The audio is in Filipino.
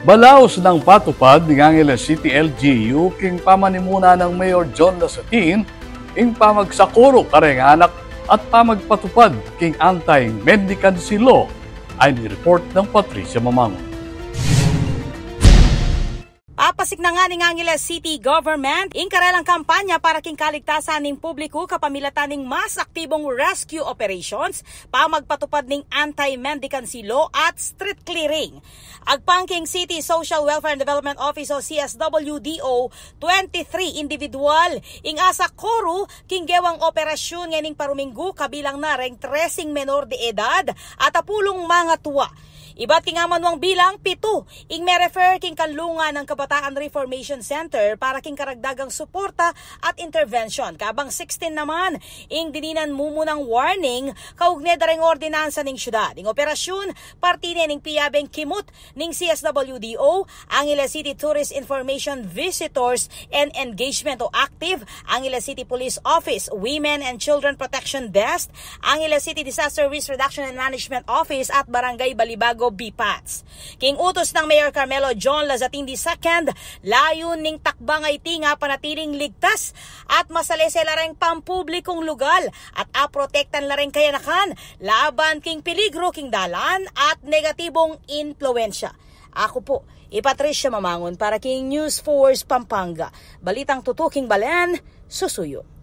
Balaos ng patupad ng Angeles City LGU king pamanimuna ng Mayor John Lasatin ing pamagsakuro kareng anak at pamagpatupad king anti-mendicancy law ay ni-report ng Patricia Mamangon. Papasik na nga ng Angeles City Government ing karelang kampanya para king kaligtasan ng publiko kapamilatan ng mas aktibong rescue operations, pamagpatupad ng anti-mendicancy law at street clearing. Agpangking City Social Welfare and Development Office o CSWDO 23 individual ing asa koro king gewang operasyon nganing paruminggo kabilang na reng 13 menor de edad at apulong mga tuwa. Iba't kingamanwang bilang 7 ing may refer king kanlungan ng Kabataan Reformation Center para king karagdagang suporta at intervention. Kabang 16 naman ing dininan mumunang warning kaugnay dareng ordinansa ning syudad. Ing operasyon partine ning piyabeng kimut ning CSWDO, Angeles City Tourist Information Visitors and Engagement o Active, Angeles City Police Office, Women and Children Protection Desk, Angeles City Disaster Risk Reduction and Management Office at Barangay Balibago BPATS. King utos ng Mayor Carmelo John Lasatin II, layon ning takbang ay tinga panatiling ligtas at masalese lareng pampublikong lugar at aprotektan lareng kayanakan laban king peligro king dalan at negatibong impluensya. Ako po, Patricia Mamangon para king News Force Pampanga. Balitang tutuking Balen, susuyo.